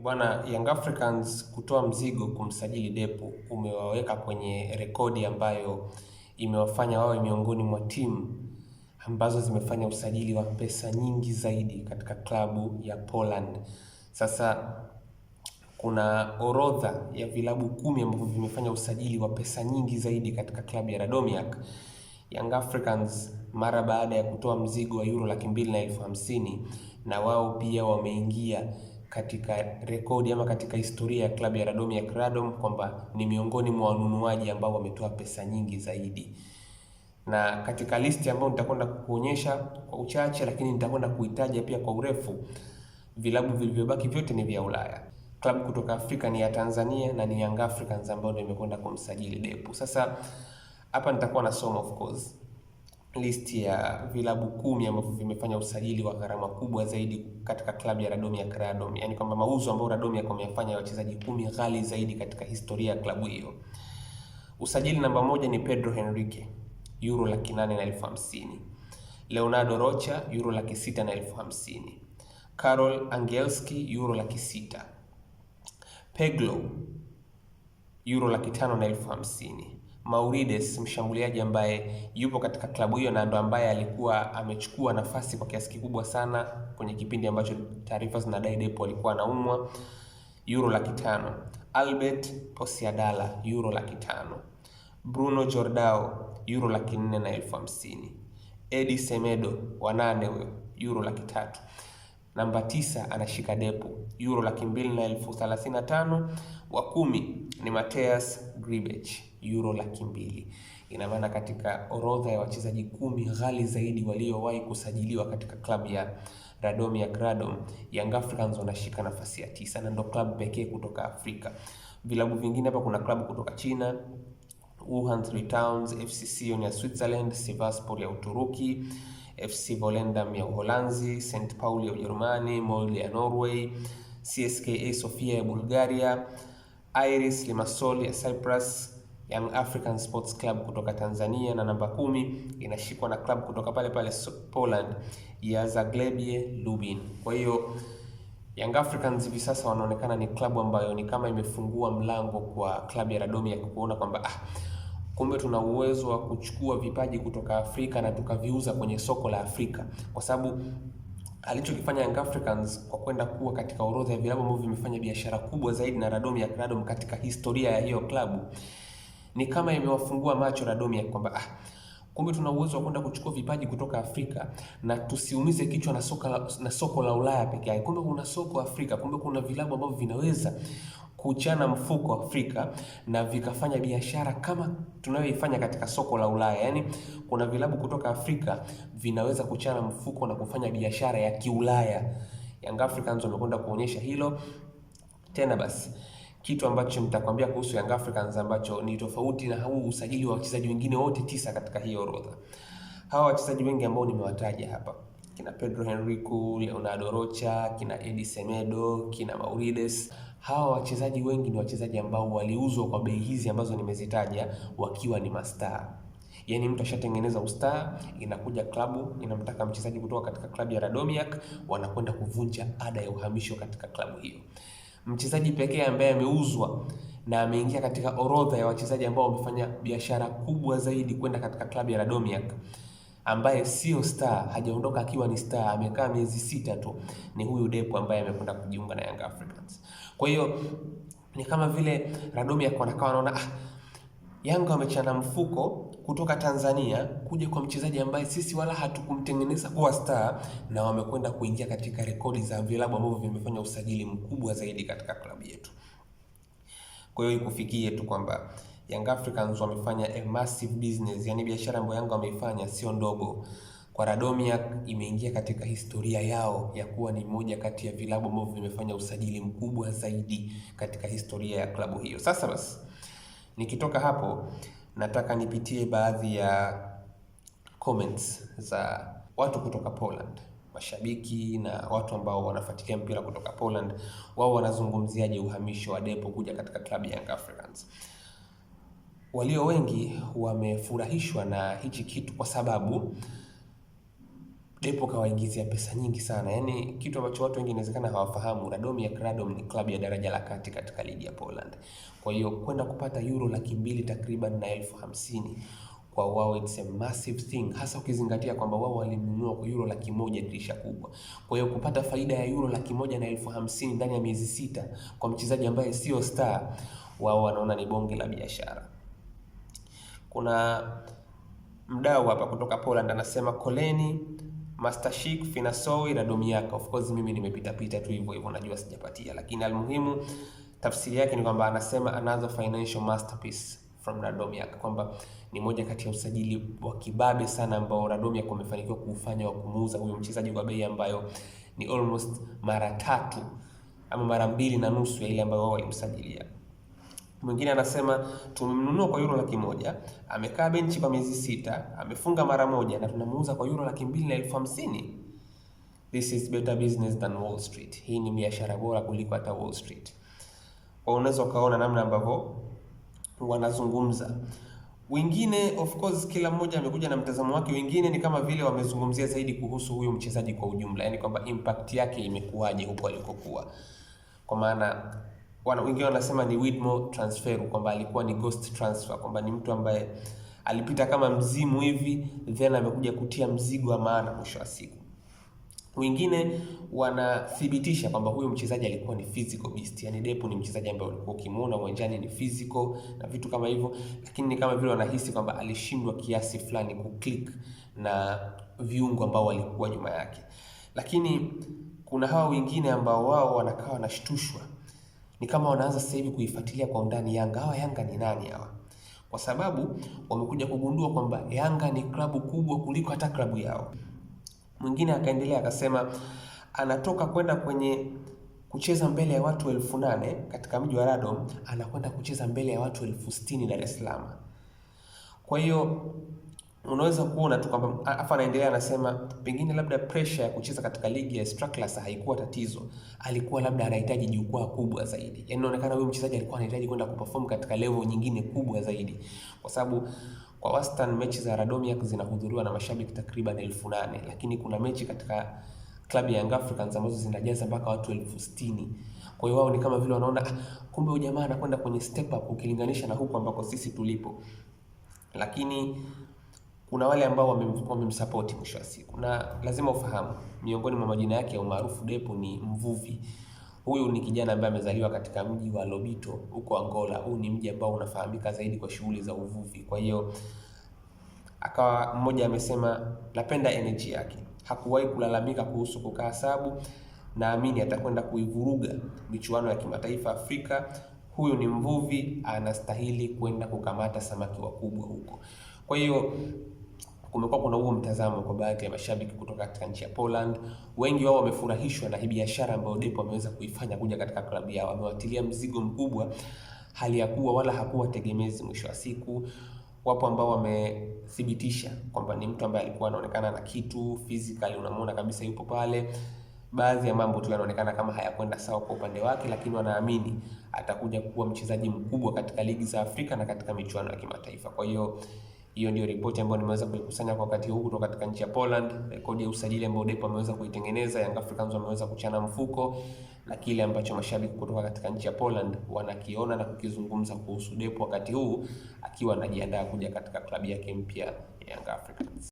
Bwana, Young Africans kutoa mzigo kumsajili Depo umewaweka kwenye rekodi ambayo imewafanya wawe miongoni mwa timu ambazo zimefanya usajili wa pesa nyingi zaidi katika klabu ya Poland. Sasa kuna orodha ya vilabu 10 ambavyo vimefanya usajili wa pesa nyingi zaidi katika klabu ya Radomiak. Young Africans mara baada ya kutoa mzigo wa euro 250,000 na wao pia wameingia katika rekodi ama katika historia ya klabu ya Radomiak Radom kwamba ni miongoni mwa wanunuaji ambao wametoa pesa nyingi zaidi. Na katika listi ambayo nitakwenda kukuonyesha kwa uchache, lakini nitakwenda kuitaja pia kwa urefu, vilabu vilivyobaki vyote ni vya Ulaya. Klabu kutoka Afrika ni ya Tanzania na ni Young Africans ambao ndio imekwenda kumsajili Depo. Sasa hapa nitakuwa nasoma of course listi ya vilabu 10 ambavyo vimefanya usajili wa gharama kubwa zaidi katika klabu ya Radomiak Radom. Yaani kwamba mauzo ambayo Radomiak wameyafanya wachezaji 10 ghali zaidi katika historia ya klabu hiyo. Usajili namba 1 ni Pedro Henrique, euro 850,000. Leonardo Rocha, euro 650,000. Karol Angielski, euro 600,000. Peglo, euro 550,000. Maurides, mshambuliaji ambaye yupo katika klabu hiyo na ndo ambaye alikuwa amechukua nafasi kwa kiasi kikubwa sana kwenye kipindi ambacho taarifa zinadai Depo alikuwa anaumwa, euro 500,000. Albert Posiadala, euro 500,000. Bruno Jordao, euro 450,000. Eddie Semedo wa 8 huyo, euro 300,000. Namba 9 anashika Depo, euro 235,000. Wa 10 ni Mateus Gribech, euro 200,000. Ina maana katika orodha ya wachezaji 10 ghali zaidi waliowahi kusajiliwa katika klabu ya Radomiak Radom, Young Africans wanashika nafasi ya 9 na ndio klabu pekee kutoka Afrika. Vilabu vingine hapa kuna klabu kutoka China, Wuhan Three Towns, FC Sion ya Switzerland, Sivasspor ya Uturuki, FC Volendam ya Uholanzi, St. Pauli ya Ujerumani, Molde ya Norway, CSKA Sofia ya Bulgaria, Iris Limassol ya Cyprus, Young African Sports Club kutoka Tanzania, na namba 10 inashikwa na club kutoka pale pale Poland ya Zagłębie Lubin. Kwa hiyo Young Africans hivi sasa wanaonekana ni klabu ambayo ni kama imefungua mlango kwa klabu ya Radomiak kuona kwamba kumbe tuna uwezo wa kuchukua vipaji kutoka Afrika na tukaviuza kwenye soko la Afrika, kwa sababu alichokifanya Young Africans kwa kwenda kuwa katika orodha ya vilabu ambavyo vimefanya biashara kubwa zaidi na Radomiak Radom katika historia ya hiyo klabu ni kama imewafungua macho Radomiak kwamba kumbe tuna uwezo wa kwenda kuchukua vipaji kutoka Afrika na tusiumize kichwa na soko la Ulaya peke yake. Kumbe kuna soko Afrika, kumbe kuna vilabu ambavyo vinaweza kuchana mfuko Afrika na vikafanya biashara kama tunayoifanya katika soko la Ulaya. Yaani kuna vilabu kutoka Afrika vinaweza kuchana mfuko na kufanya biashara ya kiulaya. Young Africans wamekwenda kuonyesha hilo. Tena basi kitu ambacho nitakwambia kuhusu Young Africans ambacho ni tofauti na huu usajili wa wachezaji wengine wote 9 katika hiyo orodha. Hawa wachezaji wengi ambao nimewataja hapa, kina Pedro Henrique, Leonardo Rocha, kina Eddie Semedo, kina Maurides, hawa wachezaji wengi ni wachezaji ambao waliuzwa kwa bei hizi ambazo nimezitaja wakiwa ni mastaa. Yaani mtu ashatengeneza ustaa, inakuja klabu inamtaka mchezaji kutoka katika klabu ya Radomiak, wanakwenda kuvunja ada ya uhamisho katika klabu hiyo. Mchezaji pekee ambaye ameuzwa na ameingia katika orodha ya wachezaji ambao wamefanya biashara kubwa zaidi kwenda katika klabu ya Radomiak, ambaye sio star, hajaondoka akiwa ni star, amekaa miezi 6 tu, ni huyu Depo ambaye amekwenda kujiunga na Young Africans. Kwa hiyo ni kama vile Radomiak wanakaa wanaona Yanga wamechana mfuko kutoka Tanzania kuja kwa mchezaji ambaye sisi wala hatukumtengeneza kuwa star, na wamekwenda kuingia katika rekodi za vilabu ambavyo vimefanya usajili mkubwa zaidi katika klabu yetu. Kwa hiyo ikufikie tu kwamba Young Africans wamefanya a massive business, yani biashara ambayo Yanga wameifanya sio ndogo. Kwa Radomiak imeingia katika historia yao ya kuwa ni moja kati ya vilabu ambavyo vimefanya usajili mkubwa zaidi katika historia ya klabu hiyo. Sasa basi nikitoka hapo nataka nipitie baadhi ya comments za watu kutoka Poland, mashabiki na watu ambao wanafuatilia mpira kutoka Poland. Wao wanazungumziaje uhamisho wa Depo kuja katika klabu ya Young Africans? Walio wengi wamefurahishwa na hichi kitu kwa sababu Depo kawaingizia pesa nyingi sana. Yaani kitu ambacho watu wengi inawezekana hawafahamu, Radomir Radom ni klabu ya daraja la kati katika ligi ya Poland. Kwa hiyo kwenda kupata euro 200,000 takriban na 50,000 kwa wao it's a massive thing, hasa ukizingatia kwamba wao walinunua kwa euro 100,000 dirisha kubwa. Kwa hiyo kupata faida ya euro 100,000 na 50,000 ndani ya miezi 6 kwa mchezaji ambaye sio star, wao wanaona ni bonge la biashara. Kuna mdau hapa kutoka Poland anasema Koleni, Mastershik, Finasowi, Radomiaka. Of course mimi nimepita tu hivyo najua sijapatia, lakini almuhimu tafsiri yake ni kwamba anasema another financial masterpiece from Radomiaka, kwamba ni moja kati ya usajili wa kibabe sana ambao Radomiaka wamefanikiwa kuufanya wa kumuuza huyo mchezaji kwa bei ambayo ni almost mara 3 ama mara 2.5 ya ile ambayo wao walimsajilia. Mwingine anasema tumemnunua kwa euro 100,000, amekaa benchi kwa miezi 6, amefunga mara 1 na tunamuuza kwa euro 250,000. This is better business than Wall Street. Hii ni biashara bora kuliko hata Wall Street. Kwa unaweza ukaona namna ambavyo wanazungumza. Wengine of course kila mmoja amekuja na mtazamo wake. Wengine ni kama vile wamezungumzia zaidi kuhusu huyo mchezaji kwa ujumla, yani kwamba impact yake imekuwaje huko alikokuwa. Kwa maana wengine wanasema ni Widmo transfer, kwamba alikuwa ni ghost transfer, kwamba ni mtu ambaye alipita kama mzimu hivi then amekuja kutia mzigo wa maana mwisho wa siku. Wengine wanathibitisha kwamba huyo mchezaji alikuwa ni physical beast, yani Depo ni mchezaji ambaye ulikuwa ukimuona uwanjani ni physical na vitu kama hivyo, lakini ni kama vile wanahisi kwamba alishindwa kiasi fulani kuclick na viungo ambao walikuwa nyuma yake. Lakini kuna hawa wengine ambao wao wanakaa wanashtushwa, ni kama wanaanza sasa hivi kuifuatilia kwa undani Yanga. Hawa Yanga ni nani hawa? Kwa sababu wamekuja kugundua kwamba Yanga ni klabu kubwa kuliko hata klabu yao. Mwingine akaendelea akasema anatoka kwenda kwenye kucheza mbele ya watu 8,000 katika mji wa Radom, anakwenda kucheza mbele ya watu 60,000 Dar es Salaam. Kwa hiyo unaweza kuona tu kwamba afa anaendelea anasema pengine labda pressure ya kucheza katika ligi ya extra class haikuwa tatizo, alikuwa labda anahitaji jukwaa kubwa zaidi. Yaani inaonekana huyu mchezaji alikuwa anahitaji kwenda kuperform katika level nyingine kubwa zaidi, kwa sababu kwa wastani mechi za Radomiak zinahudhuriwa na mashabiki takriban 8,000, lakini kuna mechi katika klabu ya Young Africans ambazo zinajaza mpaka watu 60,000. Kwa hiyo wao ni kama vile wanaona kumbe huyu jamaa anakwenda kwenye step up ukilinganisha na huko ambako sisi tulipo. Lakini kuna wale ambao wamemsupport mwisho wa siku, na lazima ufahamu miongoni mwa majina yake ya umaarufu Depo ni mvuvi. Huyu ni kijana ambaye amezaliwa katika mji wa Lobito huko Angola. Huu ni mji ambao unafahamika zaidi kwa shughuli za uvuvi. Kwa hiyo akawa mmoja amesema napenda energy yake, hakuwahi kulalamika kuhusu kukaa sabu, naamini atakwenda kuivuruga michuano ya kimataifa Afrika. Huyu ni mvuvi, anastahili kwenda kukamata samaki wakubwa huko. Kwa hiyo kumekuwa kuna huo mtazamo kwa baadhi ya mashabiki kutoka katika nchi ya Poland. Wengi wao wamefurahishwa na hii biashara ambayo Depo ameweza kuifanya kuja katika klabu yao. Amewatilia mzigo mkubwa, hali ya kuwa wala hakuwa tegemezi mwisho wa siku. Wapo ambao wamethibitisha kwamba ni mtu ambaye alikuwa anaonekana na kitu physically, unamuona kabisa yupo pale. Baadhi ya mambo tu yanaonekana kama hayakwenda sawa kwa upande wake, lakini wanaamini atakuja kuwa mchezaji mkubwa katika ligi za Afrika na katika michuano ya kimataifa. Kwa hiyo hiyo ndio ripoti ambayo nimeweza kuikusanya kwa wakati huu kutoka katika nchi ya Poland. Rekodi ya usajili ambao Depo ameweza kuitengeneza, Young Africans wameweza kuchana mfuko, na kile ambacho mashabiki kutoka katika nchi ya Poland wanakiona na kukizungumza kuhusu Depo wakati huu akiwa anajiandaa kuja katika klabu yake mpya ya Young Africans.